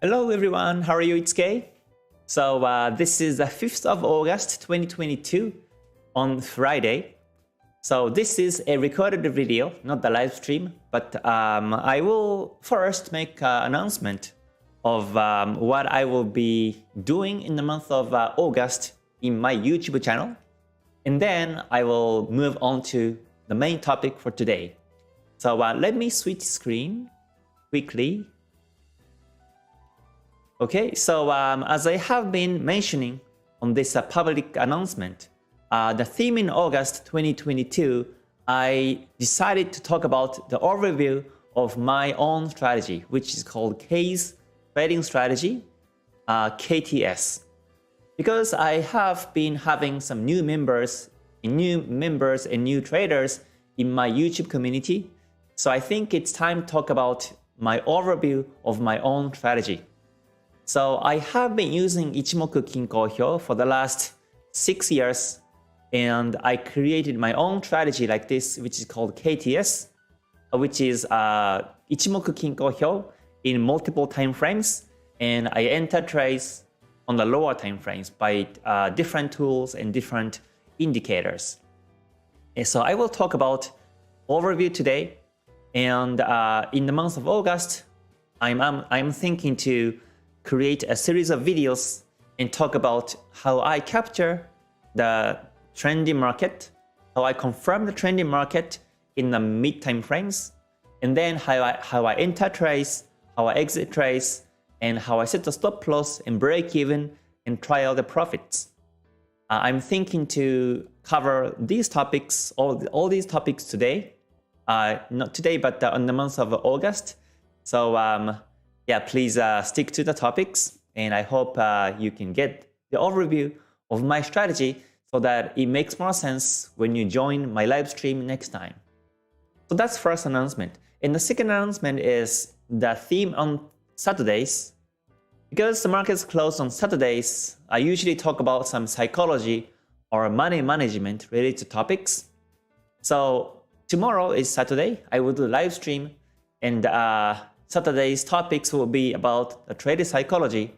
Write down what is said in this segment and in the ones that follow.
Hello everyone, how are you? It's Kay. So this is the 5th of August 2022 on Friday. So this is a recorded video, not the live stream, but I will first make an announcement of what I will be doing in the month of August in my YouTube channel. And then I will move on to the main topic for today. So let me switch screen quickly. Okay, so as I have been mentioning on this public announcement, the theme in August 2022, I decided to talk about the overview of my own strategy, which is called Kay's Trading Strategy, KTS. Because I have been having some new members and new traders in my YouTube community, so I think it's time to talk about my overview of my own strategy. So I have been using Ichimoku Kinko Hyo for the last 6 years, and I created my own strategy like this, which is called KTS, which is Ichimoku Kinko Hyo in multiple time frames, and I enter trades on the lower time frames by different tools and different indicators. And so I will talk about overview today, and in the month of August, I'm thinking to create a series of videos and talk about how I capture the trending market, how I confirm the trending market in the mid time frames, and then how I enter trades, how I exit trades, and how I set the stop loss and break even and try out the profits. I'm thinking to cover these topics, all these topics today, not today, but in the month of August. So yeah, please stick to the topics, and I hope you can get the overview of my strategy so that it makes more sense when you join my live stream next time. So that's first announcement. And the second announcement is the theme on Saturdays. Because the markets close on Saturdays, I usually talk about some psychology or money management related topics. So tomorrow is Saturday. I will do a live stream, and Saturday's topics will be about the trade psychology,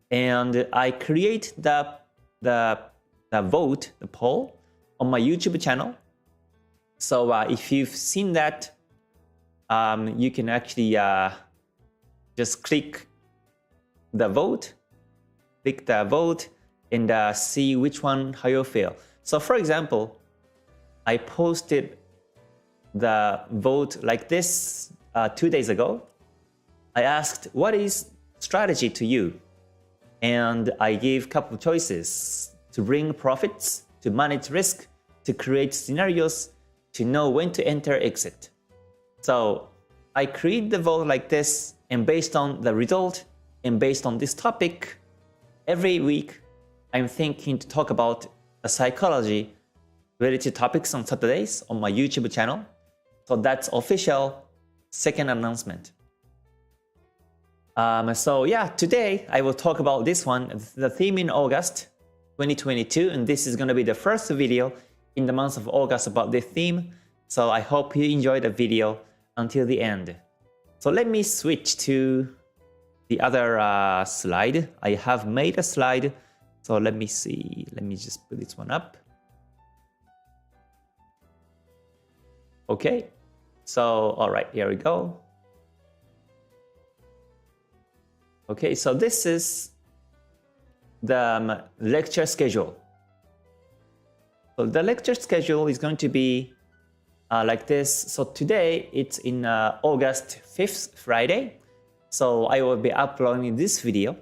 and I create the vote, the poll on my YouTube channel. So if you've seen that, you can actually just click the vote, and see which one, how you feel. So for example, I posted the vote like this 2 days ago. I asked, what is strategy to you? And I gave a couple of choices: to bring profits, to manage risk, to create scenarios, to know when to enter, exit. So I create the vote like this, and based on the result and based on this topic, every week I'm thinking to talk about a psychology related topics on Saturdays on my YouTube channel. So that's official second announcement. So yeah, today I will talk about this one, the theme in August 2022, and this is going to be the first video in the month of August about this theme. So I hope you enjoyed the video until the end. So let me switch to the other slide. I have made a slide, so let me see. Let me just put this one up. Okay, so all right, here we go. Okay, so this is the lecture schedule. So the lecture schedule is going to be like this. So today it's in August 5th, Friday. So I will be uploading this video.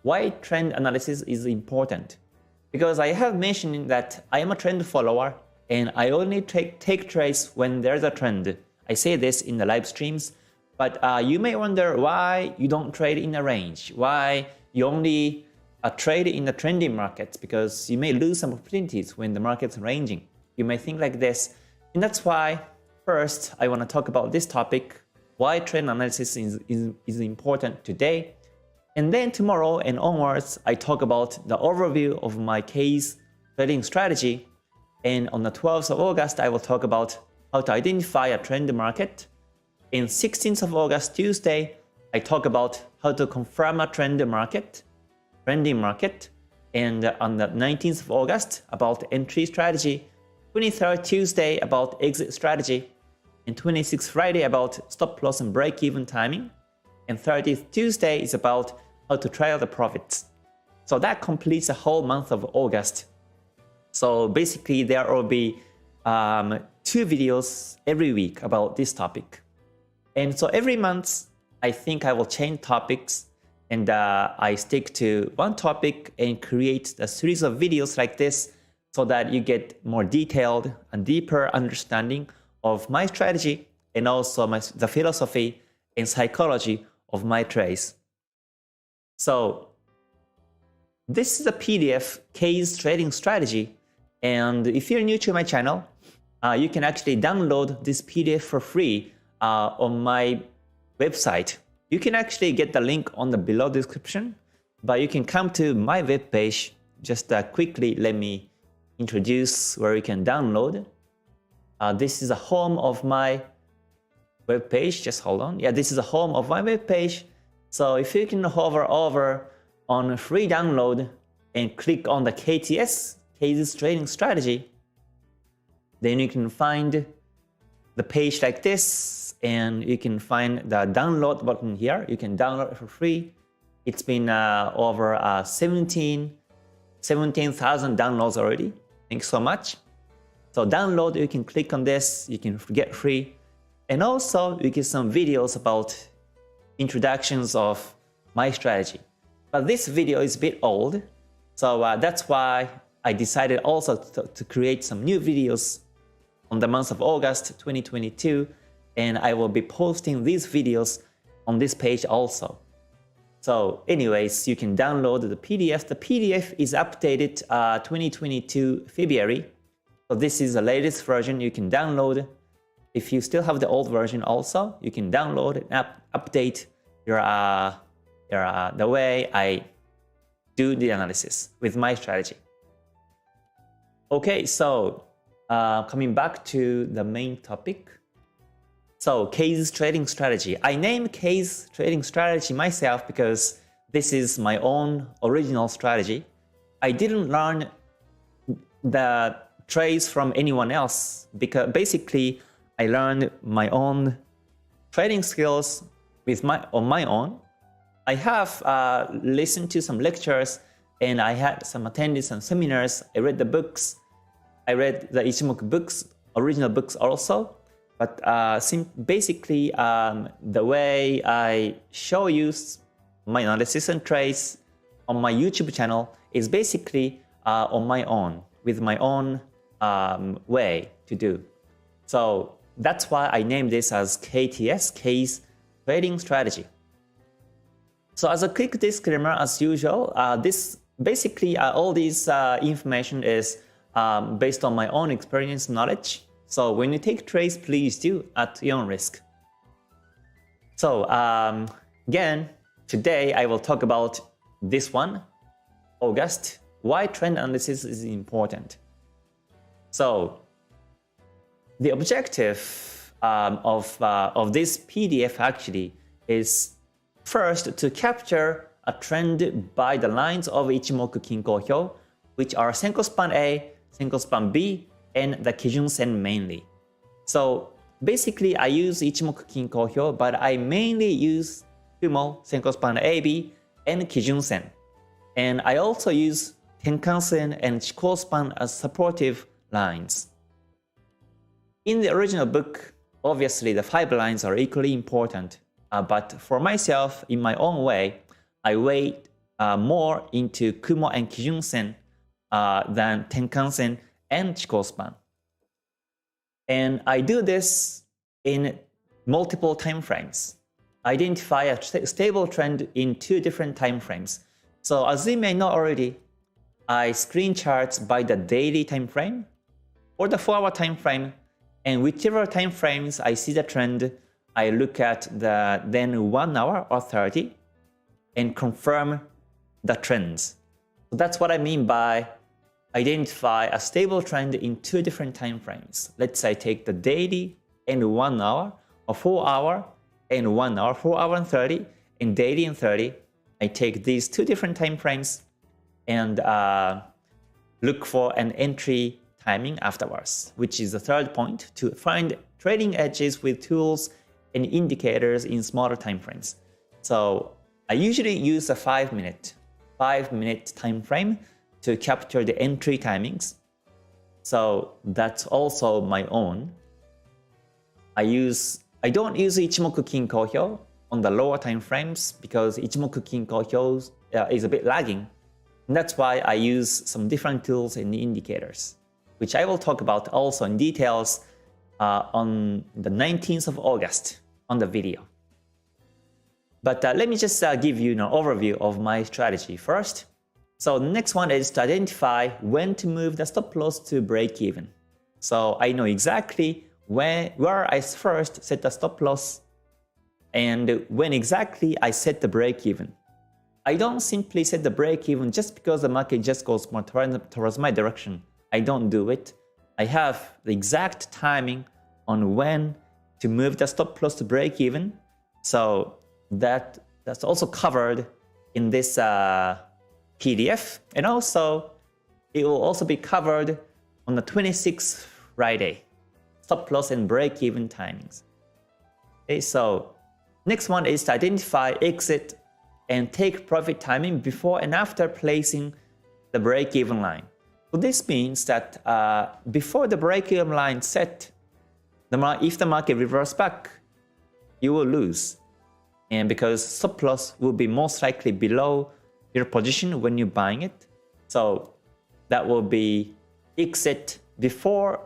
Why trend analysis is important? Because I have mentioned that I am a trend follower and I only take trades when there's a trend. I say this in the live streams. But you may wonder why you don't trade in a range, why you only trade in the trending markets, because you may lose some opportunities when the market's ranging. You may think like this, and that's why first I want to talk about this topic, why trend analysis is important today. And then tomorrow and onwards, I talk about the overview of my Kay's trading strategy. And on the 12th of August, I will talk about how to identify a trend market. In 16th of August, Tuesday, I talk about how to confirm a trending market, and on the 19th of August about entry strategy, 23rd Tuesday about exit strategy, and 26th Friday about stop loss and break even timing, and 30th Tuesday is about how to trail the profits. So that completes the whole month of August. So basically there will be 2 videos every week about this topic. And so every month, I think I will change topics, and I stick to one topic and create a series of videos like this so that you get more detailed and deeper understanding of my strategy and also the philosophy and psychology of my trades. So this is a PDF case trading strategy, and if you're new to my channel, you can actually download this PDF for free on my website. You can actually get the link on the below description, but you can come to my web page. Just quickly let me introduce where you can download. This is the home of my web page. Just hold on. Yeah, this is the home of my web page. So if you can hover over on free download and click on the KTS, Cases Trading Strategy, then you can find the page like this, and you can find the download button here. You can download it for free. It's been over 17,000 downloads already. Thanks so much. So download, you can click on this, you can get free. And also you get some videos about introductions of my strategy. But this video is a bit old, so that's why I decided also to create some new videos on the month of August 2022, and I will be posting these videos on this page also. So anyways, you can download the PDF. The PDF is updated 2022 February. So this is the latest version you can download. If you still have the old version also, you can download and update your the way I do the analysis with my strategy. Okay, so coming back to the main topic. So case trading strategy. I named case trading strategy myself because this is my own original strategy. I didn't learn the trades from anyone else, because basically I learned my own trading skills on my own. I have listened to some lectures, and I had some attended some seminars. I read the books. I read the Ichimoku books, original books also. But basically, the way I show you my analysis and trades on my YouTube channel is basically on my own, with my own way to do. So that's why I named this as KTS, Case Trading Strategy. So as a quick disclaimer, as usual, this basically all this information is based on my own experience and knowledge. So when you take trades, please do at your own risk. So again, today I will talk about this one, August, why trend analysis is important. So the objective of this PDF actually is first to capture a trend by the lines of Ichimoku Kinko Hyo, which are Senko Span A, Senko Span B, and the Kijun Sen mainly. So basically I use Ichimoku Kinko Hyo, but I mainly use Kumo, Senko Span AB, and Kijun Sen. And I also use Tenkan Sen and Chikou Span as supportive lines. In the original book, obviously the 5 lines are equally important, but for myself, in my own way, I weigh more into Kumo and Kijun Sen than Tenkan Sen and Chikou Span. And I do this in multiple time frames. Identify a stable trend in 2 different time frames. So as you may know already, I screen charts by the daily time frame or the 4-hour time frame, and whichever time frames I see the trend, I look at the then 1 hour or 30 and confirm the trends. So that's what I mean by identify a stable trend in 2 different time frames. Let's say take the daily and 1 hour, or 4 hour and 1 hour, 4 hour and 30, in daily and 30, I take these two different time frames and look for an entry timing afterwards, which is the third point, to find trading edges with tools and indicators in smaller time frames. So I usually use a 5-minute time frame to capture the entry timings. So that's also my own. I don't use Ichimoku Kinko Hyo on the lower time frames because Ichimoku Kinko Hyo is a bit lagging. And that's why I use some different tools and indicators, which I will talk about also in details on the 19th of August on the video. But let me just give you an overview of my strategy first. So the next one is to identify when to move the stop loss to break even. So I know exactly where I first set the stop loss and when exactly I set the break even. I don't simply set the break even just because the market just goes more towards my direction. I don't do it. I have the exact timing on when to move the stop loss to break even. So that's also covered in this PDF, and also it will also be covered on the 26th Friday, stop loss and break even timings. Okay, so next one is to identify exit and take profit timing before and after placing the break even line. So this means that before the break even line set, if the market reverses back, you will lose. And because stop loss will be most likely below your position when you're buying it. So that will be exit before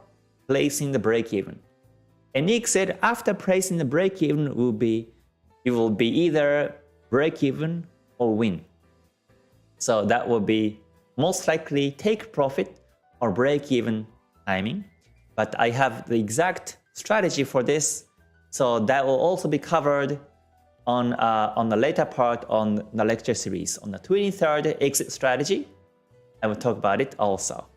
placing the break even. And exit after placing the break even will be, you will be either break even or win. So that will be most likely take profit or break even timing. But I have the exact strategy for this. So that will also be covered on the later part on the lecture series. On the 23rd exit strategy, I will talk about it also.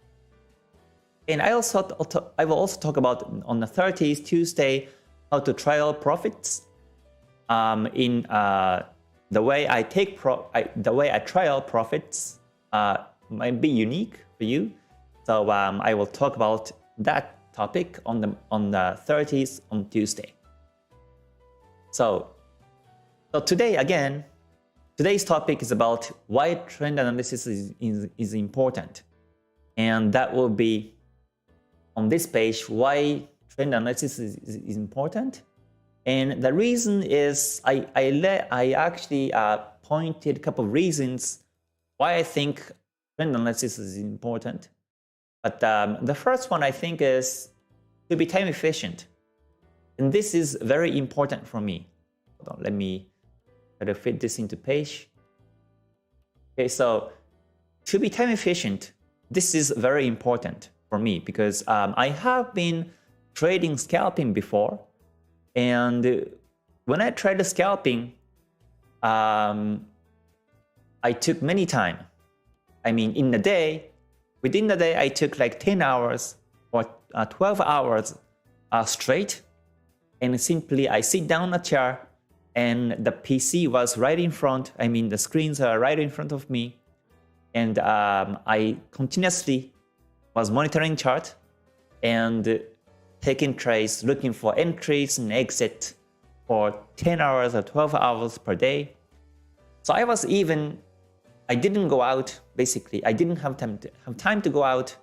And I will also talk about on the 30th Tuesday how to trial profits. In the way I trial profits might be unique for you. So I will talk about that topic on the 30th on Tuesday. So today again, today's topic is about why trend analysis is important. And that will be on this page, why trend analysis is important. And the reason is I actually pointed a couple of reasons why I think trend analysis is important. But the first one I think is to be time efficient. And this is very important for me. Hold on, let me try to fit this into page. Okay, so to be time efficient, this is very important for me because I have been trading scalping before. And when I tried the scalping, I took many time. I mean, within the day, I took like 10 hours or 12 hours straight. And simply, I sit down on a chair and the PC was right in front. I mean, the screens are right in front of me. And I continuously was monitoring chart and taking trades, looking for entries and exit for 10 hours or 12 hours per day. So I didn't go out, basically. I didn't have time to go out.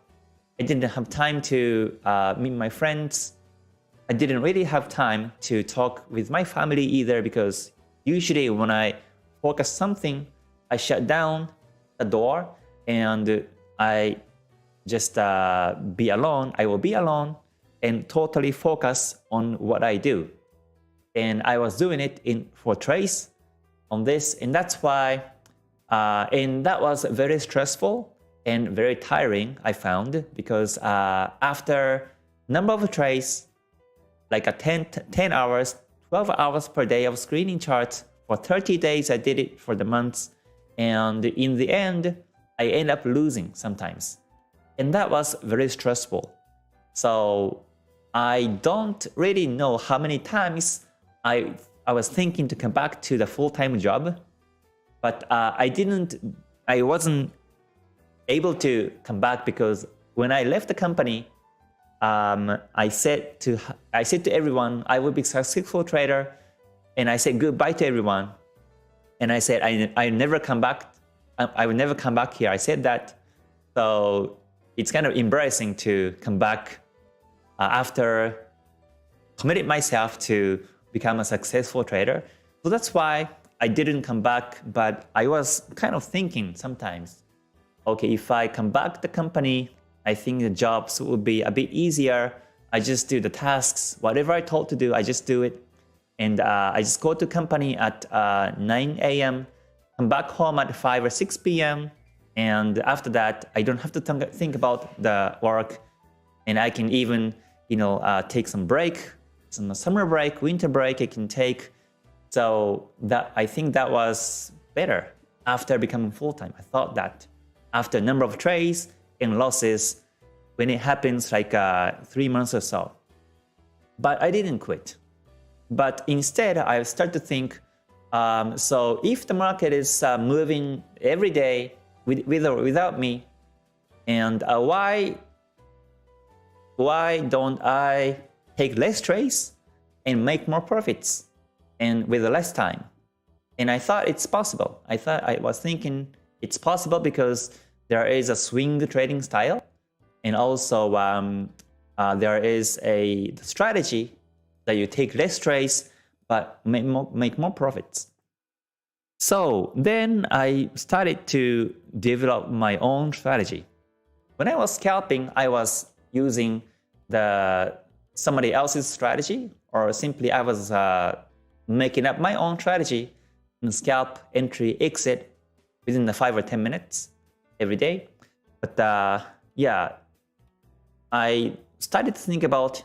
I didn't have time to meet my friends. I didn't really have time to talk with my family either because usually when I focus something, I shut down the door and I just be alone. I will be alone and totally focus on what I do. And I was doing it for trades on this, and that's why, and that was very stressful and very tiring, I found, because after number of trades, like a 10 hours, 12 hours per day of screening charts for 30 days, I did it for the months, and in the end, I end up losing sometimes. And that was very stressful. So I don't really know how many times I I was thinking to come back to the full-time job, but I wasn't able to come back because when I left the company, I said to everyone I would be a successful trader, and I said goodbye to everyone, and I said I never come back. I will never come back here. I said that, so it's kind of embarrassing to come back after committed myself to become a successful trader. So that's why I didn't come back, but I was kind of thinking sometimes, okay, if I come back to the company, I think the jobs would be a bit easier. I just do the tasks, whatever I told to do, I just do it. And I just go to company at 9 a.m., come back home at 5 or 6 p.m. And after that, I don't have to think about the work. And I can even, take some break, some summer break, winter break I can take. So I think that was better after becoming full-time. I thought that after a number of trades and losses, when it happens like 3 months or so. But I didn't quit. But instead, I started to think, so if the market is moving every day with or without me, and why don't I take less trades and make more profits and with less time? And I thought it's possible. I was thinking it's possible because there is a swing trading style, and also there is a strategy that you take less trades but make more profits. So then I started to develop my own strategy. When I was scalping, I was using somebody else's strategy, or simply I was making up my own strategy and scalp, entry, exit within the 5 or 10 minutes every day. But yeah, I started to think about,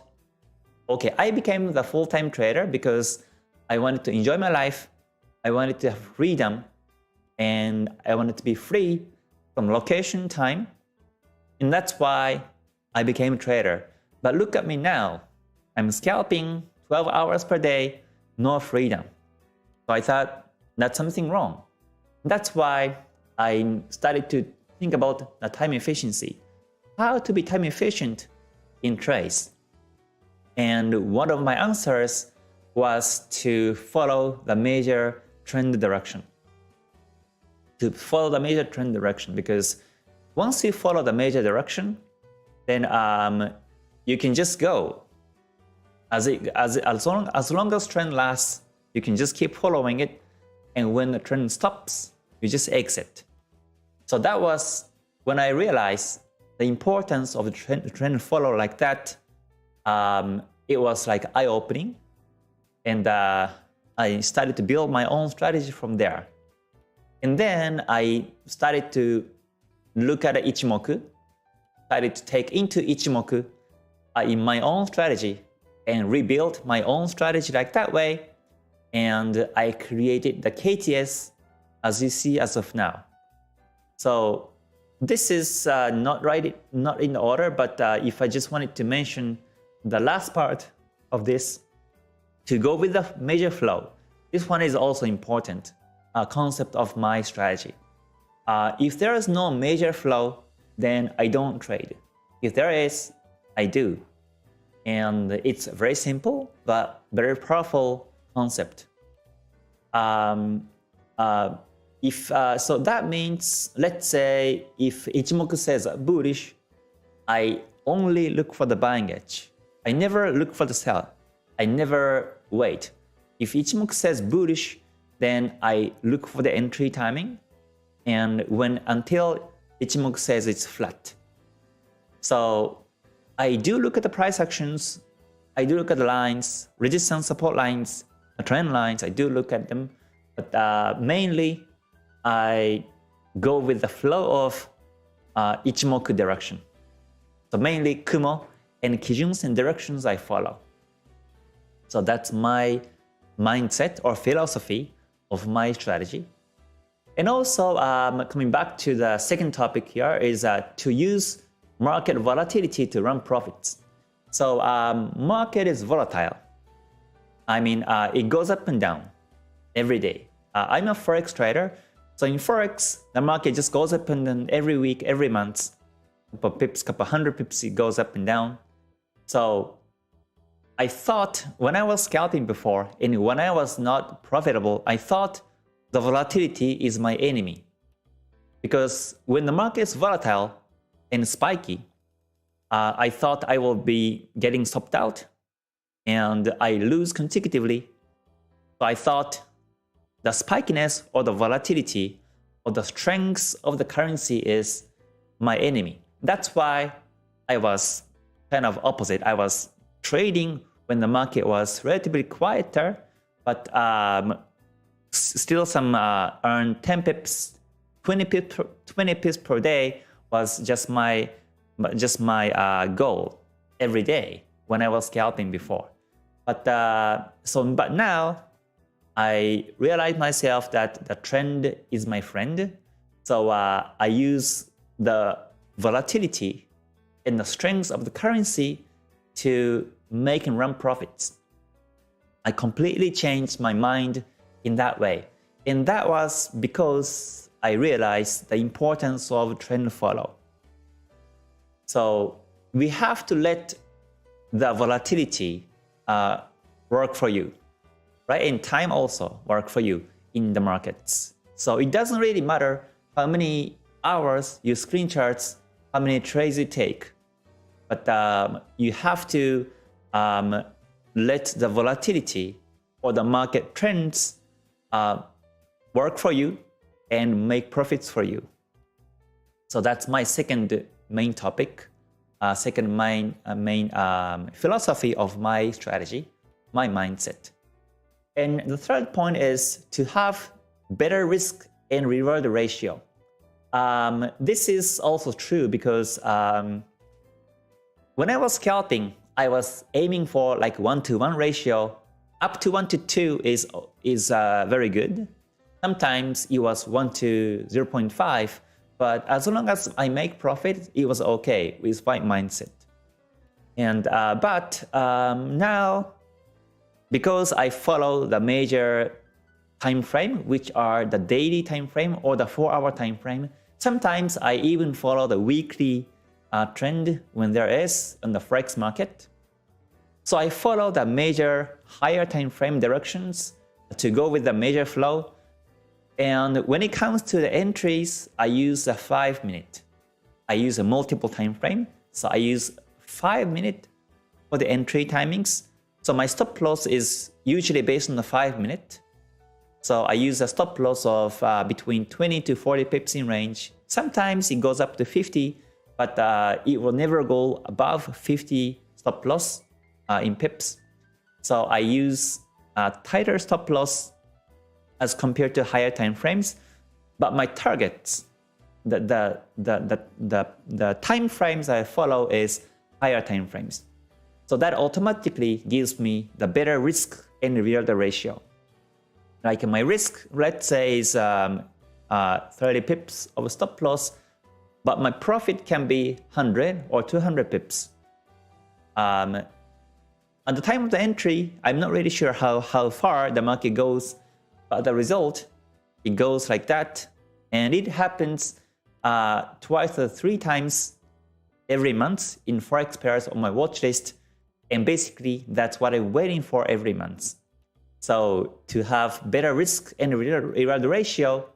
okay, I became the full-time trader because I wanted to enjoy my life, I wanted to have freedom, and I wanted to be free from location, time, and that's why I became a trader. But look at me now, I'm scalping 12 hours per day, no freedom. So I thought that's something wrong. That's why I started to think about the time efficiency, how to be time efficient in trades. And one of my answers was to follow the major trend direction. To follow the major trend direction, because once you follow the major direction, then you can just go. As long as trend lasts, you can just keep following it, and when the trend stops, you just exit. So that was when I realized the importance of the trend follow like that. It was like eye-opening, and I started to build my own strategy from there. And then I started to look at Ichimoku, started to take into Ichimoku in my own strategy and rebuild my own strategy like that way. And I created the KTS as you see as of now. So this is not in order, but if I just wanted to mention the last part of this, to go with the major flow, this one is also important concept of my strategy. If there is no major flow, then I don't trade. If there is, I do. And it's very simple, but very powerful concept. So that means, let's say, if Ichimoku says bullish, I only look for the buying edge. I never look for the sell. I never wait. If Ichimoku says bullish, then I look for the entry timing, and until Ichimoku says it's flat. So I do look at the price actions, I do look at the lines, resistance support lines, trend lines, I do look at them, but mainly I go with the flow of Ichimoku direction. So mainly Kumo and Kijun Sen directions I follow. So that's my mindset or philosophy of my strategy. And also coming back to the second topic here is to use market volatility to run profits. So market is volatile. It goes up and down every day. I'm a Forex trader. So in Forex, the market just goes up and down every week, every month. Couple pips, couple hundred pips, it goes up and down. So I thought when I was scalping before and when I was not profitable, I thought the volatility is my enemy. Because when the market is volatile and spiky, I thought I will be getting stopped out and I lose consecutively. So I thought the spikiness or the volatility or the strength of the currency is my enemy. That's why I was kind of opposite. I was trading when the market was relatively quieter, but still some earn 10 pips, 20 pips per day was just my goal every day when I was scalping before. But now I realized myself that the trend is my friend. So I use the volatility and the strength of the currency to make and run profits. I completely changed my mind in that way. And that was because I realized the importance of trend follow. So we have to let the volatility work for you, right? And time also work for you in the markets. So it doesn't really matter how many hours you screen charts, how many trades you take, but you have to let the volatility or the market trends work for you and make profits for you. So that's my second main topic, second main philosophy of my strategy, my mindset. And the third point is to have better risk and reward ratio. This is also true because when I was scalping, I was aiming for like 1-to-1 ratio. Up to 1-to-2 is very good. Sometimes it was 1-to-0.5, but as long as I make profit, it was okay with my mindset. And now, because I follow the major time frame, which are the daily time frame or the 4-hour time frame, sometimes I even follow the weekly trend when there is in the Forex market. So I follow the major higher time frame directions to go with the major flow. And when it comes to the entries, I use a 5-minute. I use a multiple time frame. So I use 5-minute for the entry timings. So my stop loss is usually based on the 5-minute. So I use a stop loss of between 20 to 40 pips in range. Sometimes it goes up to 50, but it will never go above 50 stop loss in pips. So I use a tighter stop loss as compared to higher time frames. But my targets, the time frames I follow is higher time frames. So that automatically gives me the better risk and reward ratio. Like my risk, let's say, is 30 pips of stop loss, but my profit can be 100 or 200 pips. At the time of the entry, I'm not really sure how far the market goes, but the result, it goes like that. And it happens twice or 3 times every month in Forex pairs on my watch list. And basically, that's what I'm waiting for every month. So to have better risk and reward ratio,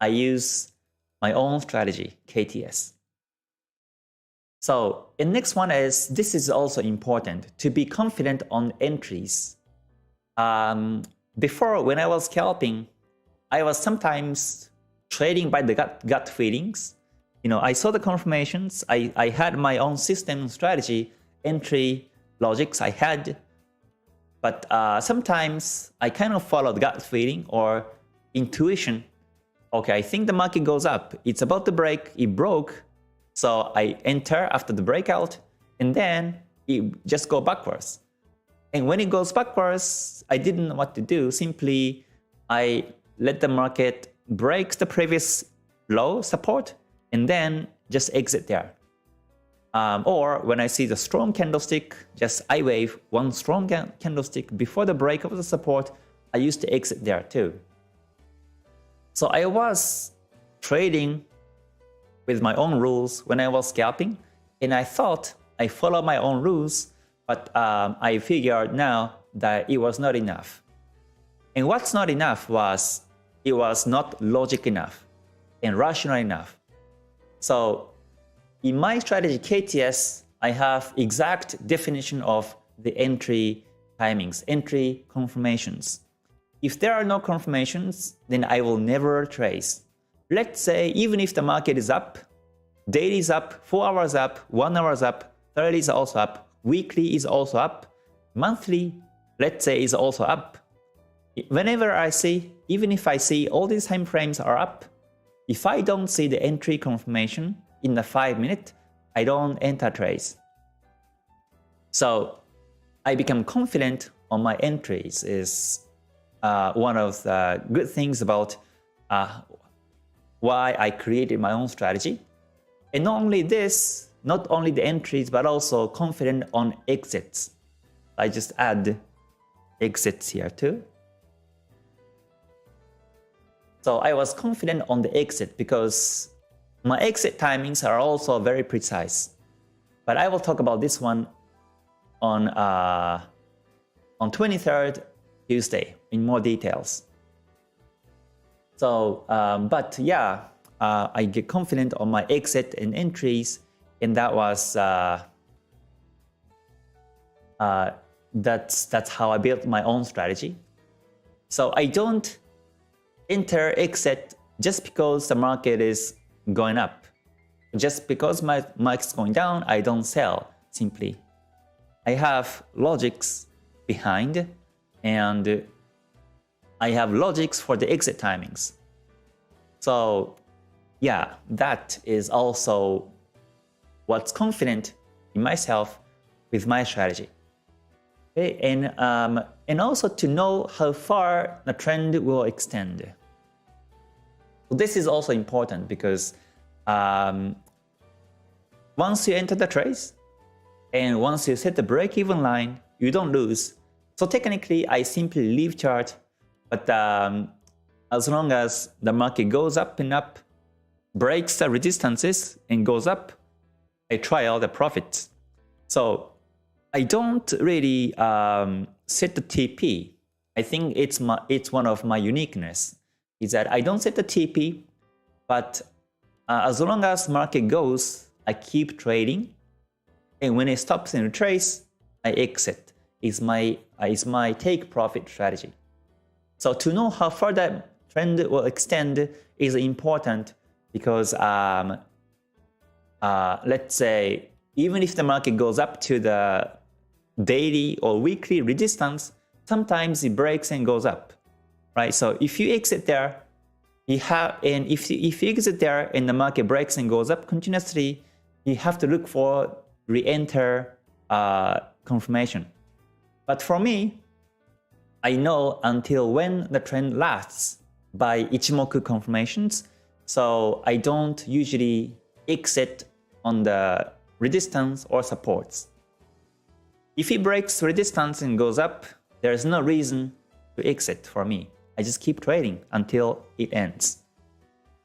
I use my own strategy, KTS. So the next one is, this is also important, to be confident on entries. Before, when I was scalping, I was sometimes trading by the gut feelings. I saw the confirmations. I had my own system, strategy, entry, logics I had. But sometimes I kind of followed gut feeling or intuition. Okay, I think the market goes up. It's about to break. It broke. So I enter after the breakout, and then it just go backwards. And when it goes backwards, I didn't know what to do. Simply, I let the market break the previous low support, and then just exit there. Or when I see the strong candlestick, just I wave one strong candlestick before the break of the support, I used to exit there too. So I was trading with my own rules when I was scalping, and I thought I followed my own rules, but I figured now that it was not enough. And what's not enough was it was not logic enough and rational enough. So in my strategy KTS, I have exact definition of the entry timings, entry confirmations. If there are no confirmations, then I will never trace. Let's say even if the market is up, daily is up, 4 hours up, 1 hour is up, 30 is also up, weekly is also up, monthly, let's say, is also up. Whenever I see, even if I see all these time frames are up, if I don't see the entry confirmation in the 5 minute, I don't enter trades. So I become confident on my entries is one of the good things about why I created my own strategy. And not only this, not only the entries, but also confident on exits. I just add exits here too. So I was confident on the exit because my exit timings are also very precise. But I will talk about this one on 23rd Tuesday in more details. So, but yeah, I get confident on my exit and entries, and that was that's how I built my own strategy. So I don't enter exit just because the market is going up. Just because my market's going down, I don't sell simply. I have logics behind, and I have logics for the exit timings. So yeah, that is also what's confident in myself with my strategy. Okay, and also to know how far the trend will extend. So this is also important because once you enter the trades and once you set the break-even line, you don't lose. So technically, I simply leave chart, but as long as the market goes up and up, breaks the resistances and goes up, I try all the profits. So I don't really set the TP. I think it's one of my uniqueness is that I don't set the TP, but as long as market goes, I keep trading, and when it stops and retrace, I exit. Is my take profit strategy. So to know how far that trend will extend is important because let's say even if the market goes up to the daily or weekly resistance, sometimes it breaks and goes up, right? So if you exit there, if you exit there and the market breaks and goes up continuously, you have to look for re-enter confirmation. But for me, I know until when the trend lasts by Ichimoku confirmations, so I don't usually exit on the resistance or supports. If it breaks resistance and goes up, there's no reason to exit for me. I just keep trading until it ends.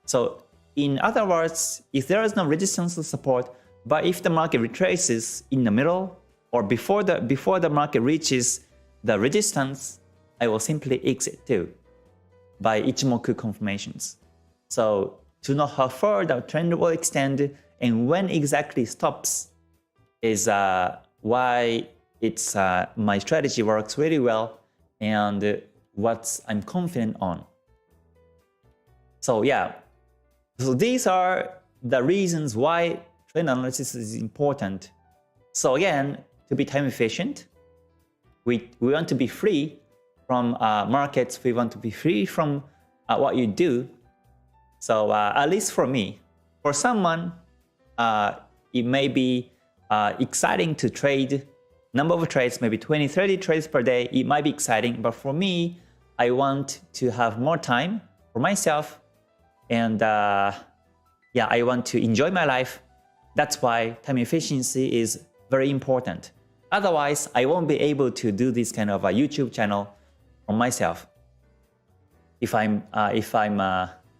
So in other words, if there is no resistance or support, but if the market retraces in the middle or before the market reaches the resistance, I will simply exit too by Ichimoku confirmations. So to know how far the trend will extend and when exactly stops is why it's my strategy works really well and what I'm confident on. So yeah, so these are the reasons why trend analysis is important. So again, to be time efficient, we want to be free from markets. We want to be free from what you do. So at least for me, for someone, it may be exciting to trade number of trades, maybe 20, 30 trades per day. It might be exciting, but for me, I want to have more time for myself. And yeah, I want to enjoy my life. That's why time efficiency is very important. Otherwise, I won't be able to do this kind of a YouTube channel on myself if I'm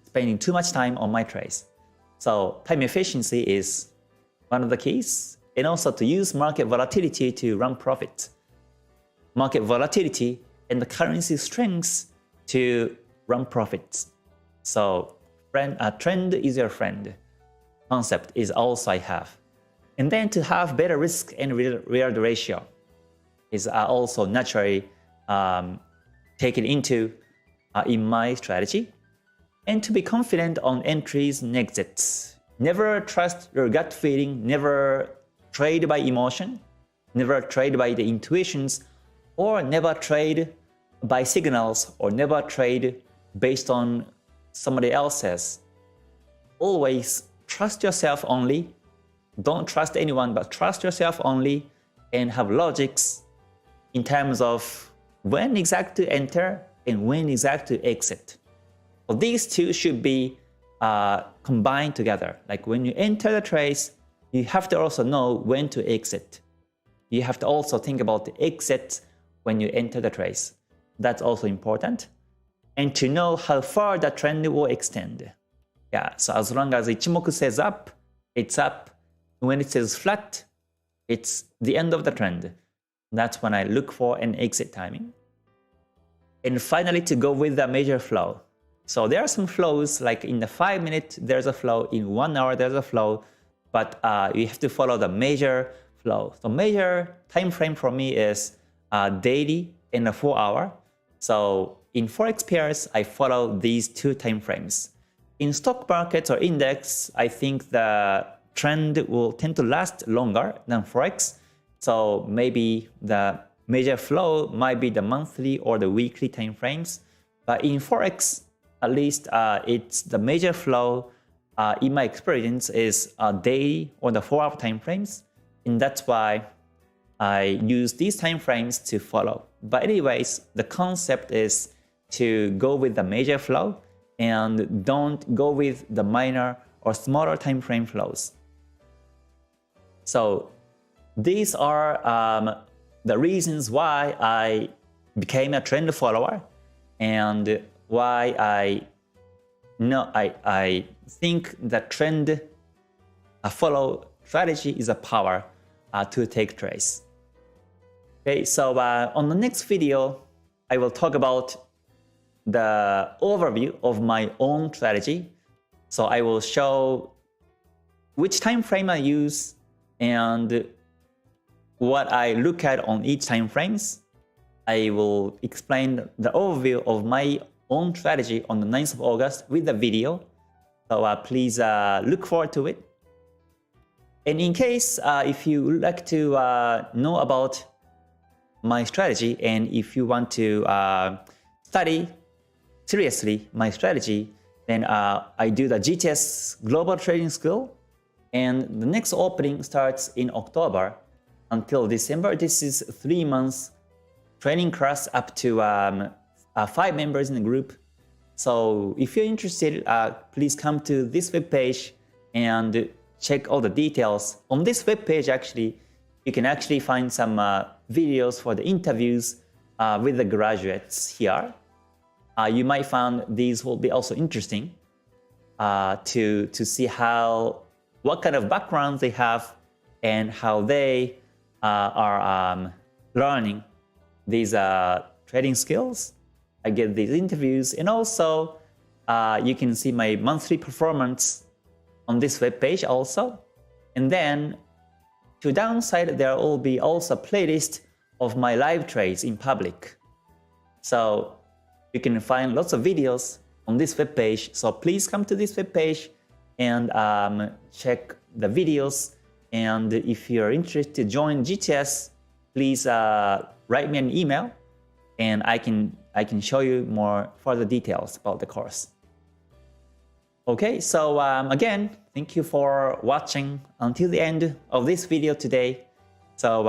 spending too much time on my trades. So time efficiency is one of the keys, and also to use market volatility to run profits. Market volatility and the currency strengths to run profits. So trend is your friend concept is also I have. And then to have better risk and reward ratio is also naturally taken into in my strategy. And to be confident on entries and exits. Never trust your gut feeling, never trade by emotion, never trade by the intuitions, or never trade by signals, or never trade based on somebody else's. Always trust yourself only. Don't trust anyone, but trust yourself only, and have logics in terms of when exactly to enter and when exactly to exit. So these two should be combined together. Like when you enter the trades, you have to also know when to exit. You have to also think about the exit when you enter the trades. That's also important. And to know how far the trend will extend. Yeah, so as long as Ichimoku says up, it's up. When it says flat, it's the end of the trend. That's when I look for an exit timing. And finally, to go with the major flow. So there are some flows, like in the 5 minute, there's a flow, in 1 hour, there's a flow, but you have to follow the major flow. So major time frame for me is daily and a 4 hour. So in Forex pairs, I follow these two time frames. In stock markets or index, I think the trend will tend to last longer than Forex. So maybe the major flow might be the monthly or the weekly time frames. But in Forex, at least it's the major flow, in my experience, is daily or the 4 hour time frames. And that's why I use these time frames to follow. But anyways, the concept is to go with the major flow and don't go with the minor or smaller time frame flows. So these are the reasons why I became a trend follower and why I think the trend follow strategy is a power to take trades. Okay, so on the next video, I will talk about the overview of my own strategy. So I will show which time frame I use and what I look at on each time frames. I will explain the overview of my own strategy on the 9th of August with the video. So please look forward to it. And in case if you would like to know about my strategy and if you want to study seriously my strategy, then I do the GTS Global Trading School, and the next opening starts in October until December. This is 3 months training class up to 5 members in the group. So if you're interested, please come to this webpage and check all the details. On this webpage, actually, you can actually find some videos for the interviews with the graduates here. You might find these will be also interesting to see what kind of backgrounds they have and how they are learning these trading skills. I get these interviews, and also you can see my monthly performance on this webpage also. And then to downside, there will be also a playlist of my live trades in public. So you can find lots of videos on this webpage. So please come to this webpage and check the videos. And if you're interested to join GTS, please write me an email, and I can show you more further details about the course. Okay, so again, thank you for watching until the end of this video today. So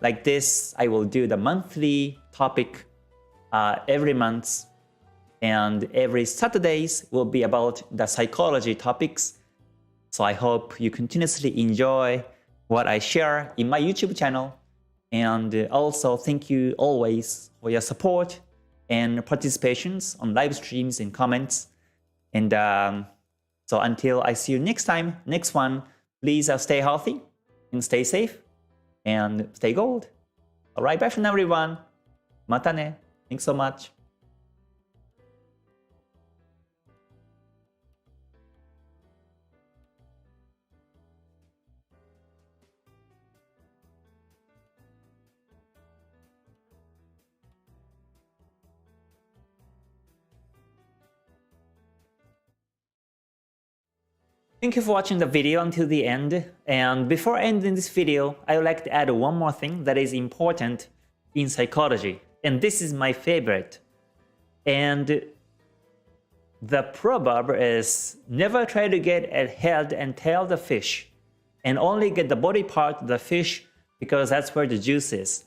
like this, I will do the monthly topic every month, and every Saturdays will be about the psychology topics. So I hope you continuously enjoy what I share in my YouTube channel. And also thank you always for your support and participations on live streams and comments. And so until I see you next time, next one, please stay healthy and stay safe and stay gold. All right, bye for now, everyone. Mata ne. Thanks so much. Thank you for watching the video until the end. And before ending this video, I would like to add one more thing that is important in psychology. And this is my favorite. And the proverb is, never try to get a head and tail of the fish, and only get the body part of the fish because that's where the juice is.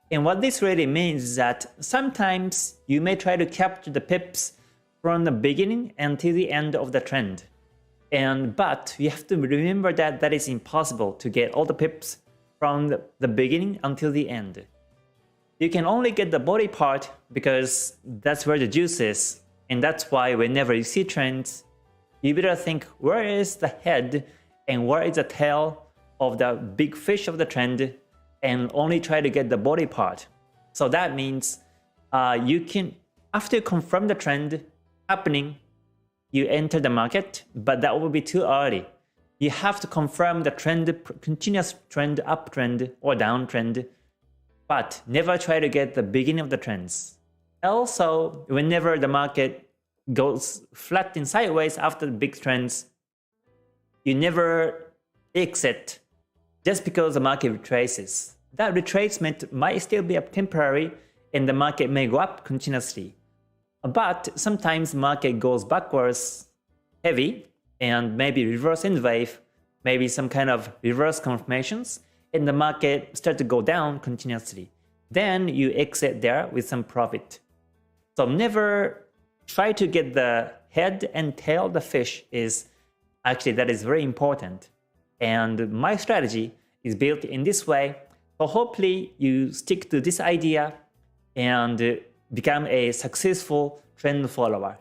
And what this really means is that sometimes you may try to capture the pips from the beginning until the end of the trend. But you have to remember that that is impossible to get all the pips from the beginning until the end. You can only get the body part because that's where the juice is. And that's why whenever you see trends, you better think, where is the head and where is the tail of the big fish of the trend, and only try to get the body part. So that means you can, after you confirm the trend happening, you enter the market, but that will be too early. You have to confirm the trend, continuous trend, uptrend or downtrend, but never try to get the beginning of the trends. Also, whenever the market goes flat and sideways after the big trends, you never exit just because the market retraces. That retracement might still be temporary and the market may go up continuously. But sometimes the market goes backwards heavy and maybe reverse end wave, maybe some kind of reverse confirmations, and the market start to go down continuously. Then you exit there with some profit. So never try to get the head and tail of the fish is actually, that is very important. And my strategy is built in this way. So hopefully you stick to this idea and become a successful trend follower.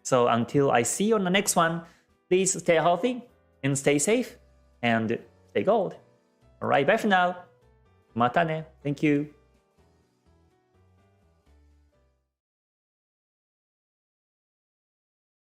So until I see you on the next one, please stay healthy and stay safe and stay gold. Alright, bye for now. Mata ne. Thank you.